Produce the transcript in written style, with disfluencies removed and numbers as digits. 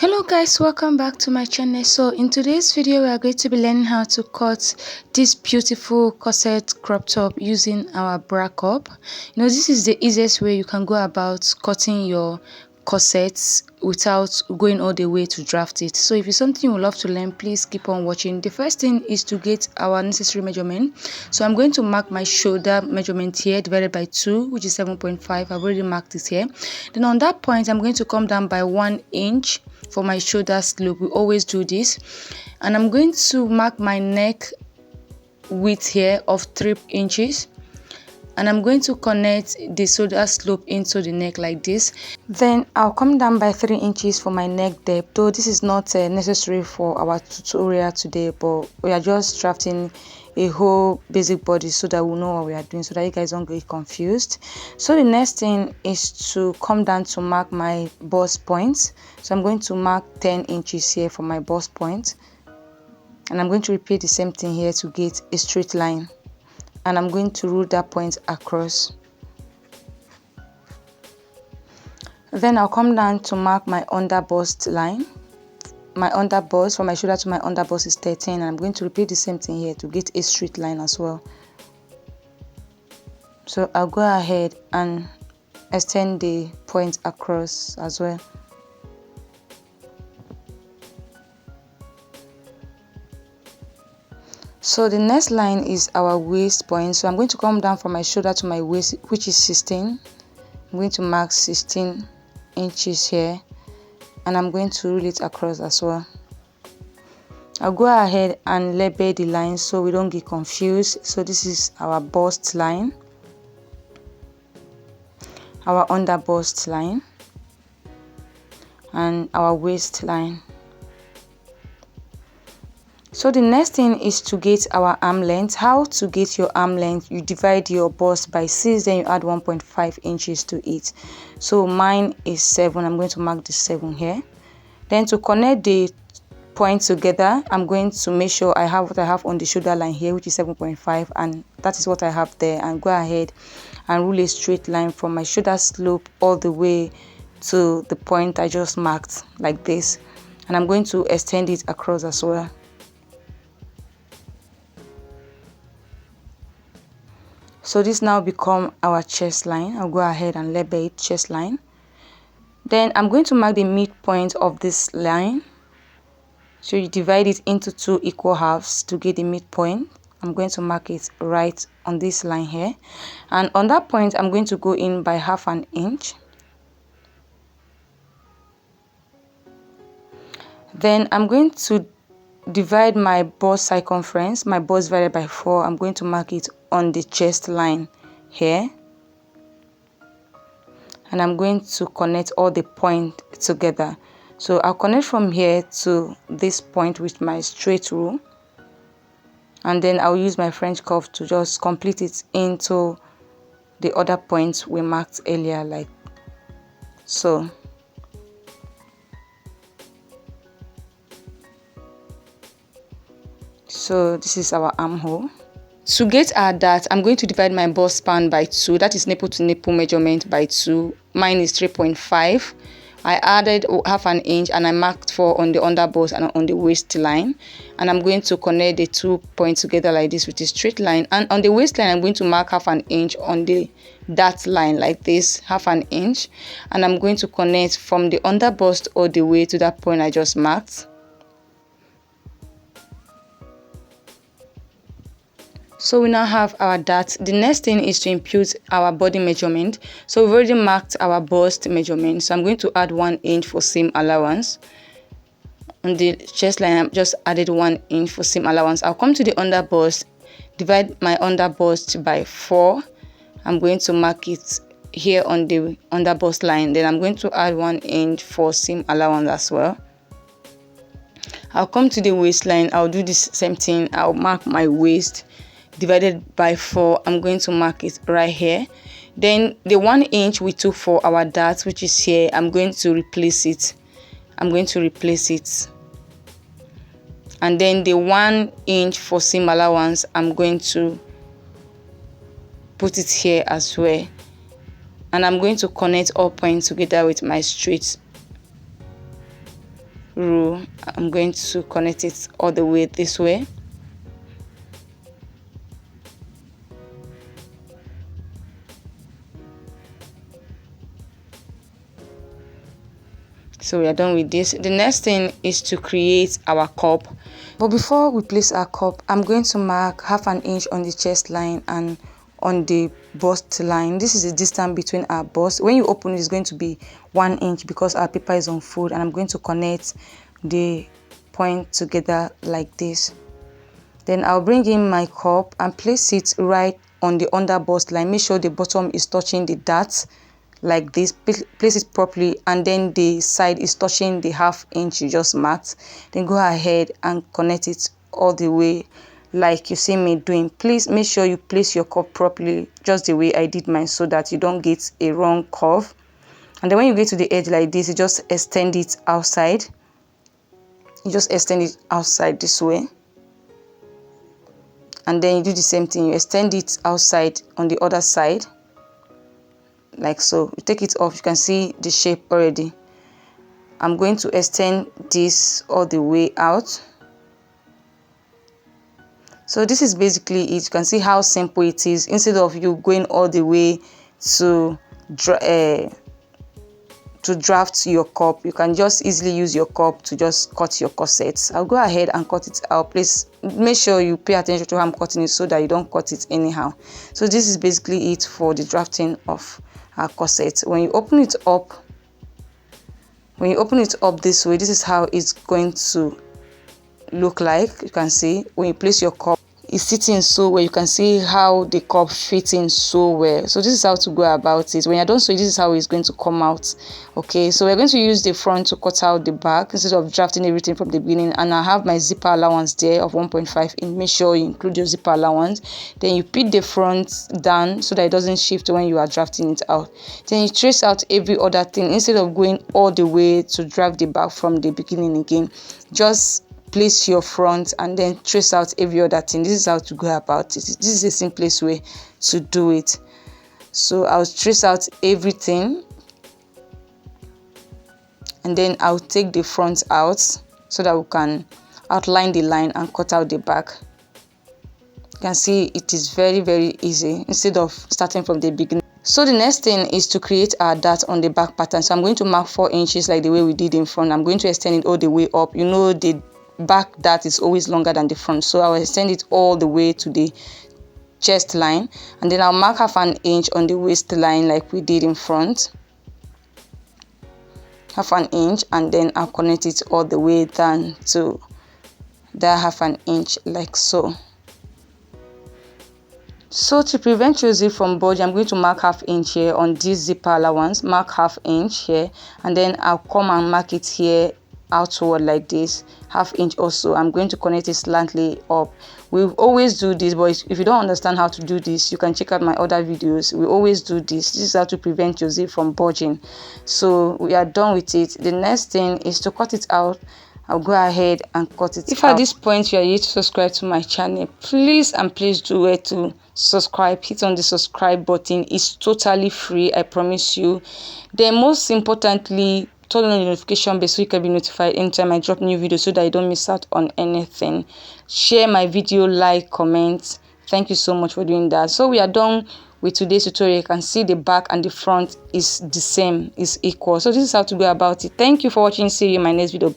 Hello guys, welcome back to my channel. So in today's video we are going to be learning how to cut this beautiful corset crop top using our bra cup. This is the easiest way you can go about cutting your corsets without going all the way to draft it. So if it's something you would love to learn, please keep on watching. The first thing is to get our necessary measurement. So I'm going to mark my shoulder measurement here divided by 2, which is 7.5. I've already marked it here. Then on that point I'm going to come down by 1 inch for my shoulder slope. We always do this. And I'm going to mark my neck width here of 3 inches. And I'm going to connect the shoulder slope into the neck like this. Then I'll come down by 3 inches for my neck depth, though this is not necessary for our tutorial today, but we are just drafting a whole basic body so that we'll know what we are doing, so that you guys don't get confused. So the next thing is to come down to mark my bust point. So I'm going to mark 10 inches here for my bust point, and I'm going to repeat the same thing here to get a straight line. And I'm going to rule that point across. Then I'll come down to mark my under bust line. My under bust, from my shoulder to my under bust, is 13, and I'm going to repeat the same thing here to get a straight line as well. So I'll go ahead and extend the point across as well. So the next line is our waist point. So I'm going to come down from my shoulder to my waist, which is 16. I'm going to mark 16 inches here, and I'm going to rule it across as well. I'll go ahead and label the line so we don't get confused. So this is our bust line, our under bust line, and our waist line. So the next thing is to get our arm length. How to get your arm length? You divide your bust by 6, then you add 1.5 inches to it. So mine is 7. I'm going to mark the 7 here. Then to connect the points together, I'm going to make sure I have what I have on the shoulder line here, which is 7.5, and that is what I have there. And go ahead and rule a straight line from my shoulder slope all the way to the point I just marked like this. And I'm going to extend it across as well. So this now become our chest line. I'll go ahead and label it chest line. Then I'm going to mark the midpoint of this line. So you divide it into 2 equal halves to get the midpoint. I'm going to mark it right on this line here. And on that point, I'm going to go in by 1/2 inch. Then I'm going to divide my bust circumference, my bust divided by 4. I'm going to mark it on the chest line here, and I'm going to connect all the points together. So I'll connect from here to this point with my straight rule, and then I'll use my French curve to just complete it into the other points we marked earlier, like so. So this is our armhole. To get our dart, I'm going to divide my bust span by 2. That is nipple to nipple measurement by 2. Mine is 3.5. I added 1/2 inch, and I marked 4 on the under bust and on the waistline. And I'm going to connect the 2 points together like this with a straight line. And on the waistline, I'm going to mark 1/2 inch on the dart line like this, 1/2 inch. And I'm going to connect from the under bust all the way to that point I just marked. So we now have our dart. The next thing is to impute our body measurement. So we've already marked our bust measurement. So I'm going to add 1 inch for seam allowance. On the chest line, I've just added 1 inch for seam allowance. I'll come to the under bust, divide my under bust by 4. I'm going to mark it here on the under bust line. Then I'm going to add 1 inch for seam allowance as well. I'll come to the waistline. I'll do this same thing. I'll mark my waist divided by 4. I'm going to mark it right here. Then the 1 inch we took for our dart, which is here, I'm going to replace it. And then the 1 inch for seam allowance, I'm going to put it here as well. And I'm going to connect all points together with my straight row, I'm going to connect it all the way this way. So we are done with this. The next thing is to create our cup. But before we place our cup, I'm going to mark 1/2 inch on the chest line and on the bust line. This is the distance between our bust. When you open it, it's going to be 1 inch because our paper is unfold, and I'm going to connect the point together like this. Then I'll bring in my cup and place it right on the under bust line. Make sure the bottom is touching the dart like this. Place it properly, and then the side is touching the 1/2 inch you just marked. Then go ahead and connect it all the way like you see me doing. Please make sure you place your cup properly, just the way I did mine, so that you don't get a wrong curve. And then when you get to the edge like this, you just extend it outside. You just extend it outside this way, and then you do the same thing. You extend it outside on the other side like so. You take it off, you can see the shape already. I'm going to extend this all the way out. So this is basically it. You can see how simple it is. Instead of you going all the way to draft your cup, you can just easily use your cup to just cut your corset. I'll go ahead and cut it out. Please make sure you pay attention to how I'm cutting it so that you don't cut it anyhow. So this is basically it for the drafting of our corset. When you open it up this way, this is how it's going to look like. You can see when you place your cup, it's sitting so well. You can see how the cup fits in so well. So this is how to go about it. When you're done, so this is how it's going to come out. Okay, so we're going to use the front to cut out the back instead of drafting everything from the beginning. And I have my zipper allowance there of 1.5 inch. Make sure you include your zipper allowance. Then you pin the front down so that it doesn't shift when you are drafting it out. Then you trace out every other thing instead of going all the way to draft the back from the beginning again. Just place your front and then trace out every other thing. This is how to go about it. This is the simplest way to do it. So I'll trace out everything, and then I'll take the front out so that we can outline the line and cut out the back. You can see it is very, very easy instead of starting from the beginning. So the next thing is to create our dart on the back pattern. So I'm going to mark 4 inches like the way we did in front. I'm going to extend it all the way up. You know, the back dart is always longer than the front, so I'll extend it all the way to the chest line, and then I'll mark 1/2 inch on the waist line like we did in front. 1/2 inch, and then I'll connect it all the way down to that 1/2 inch like so. So to prevent your zip from bulging, I'm going to mark 1/2 inch here on this zipper allowance, mark 1/2 inch here, and then I'll come and mark it here outward like this, 1/2 inch also. I'm going to connect it slightly up. We always do this, but if you don't understand how to do this, you can check out my other videos. We always do this. This is how to prevent your zip from bulging. So we are done with it. The next thing is to cut it out. I'll go ahead and cut it out. If at this point you are yet to subscribe to my channel, please do it to subscribe. Hit on the subscribe button. It's totally free, I promise you. Then most importantly, turn on the notification bell so you can be notified anytime I drop new videos so that you don't miss out on anything. Share my video, like, comment. Thank you so much for doing that. So we are done with today's tutorial. You can see the back and the front is the same, is equal. So this is how to go about it. Thank you for watching. See you in my next video.